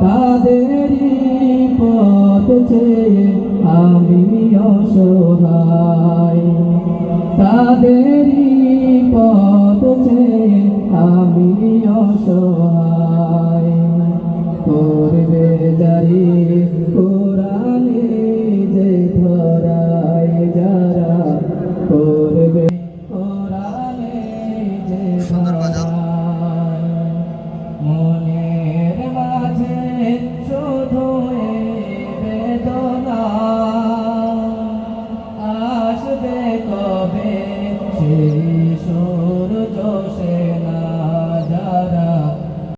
তাদেরই পথ চেয়ে আমি অসহায়, তাদেরই পথ চেয়ে আমি অসহায়। করবে জারি কোরআনে যে ধরায় যারা, করবে কোরআনে যে ধরায়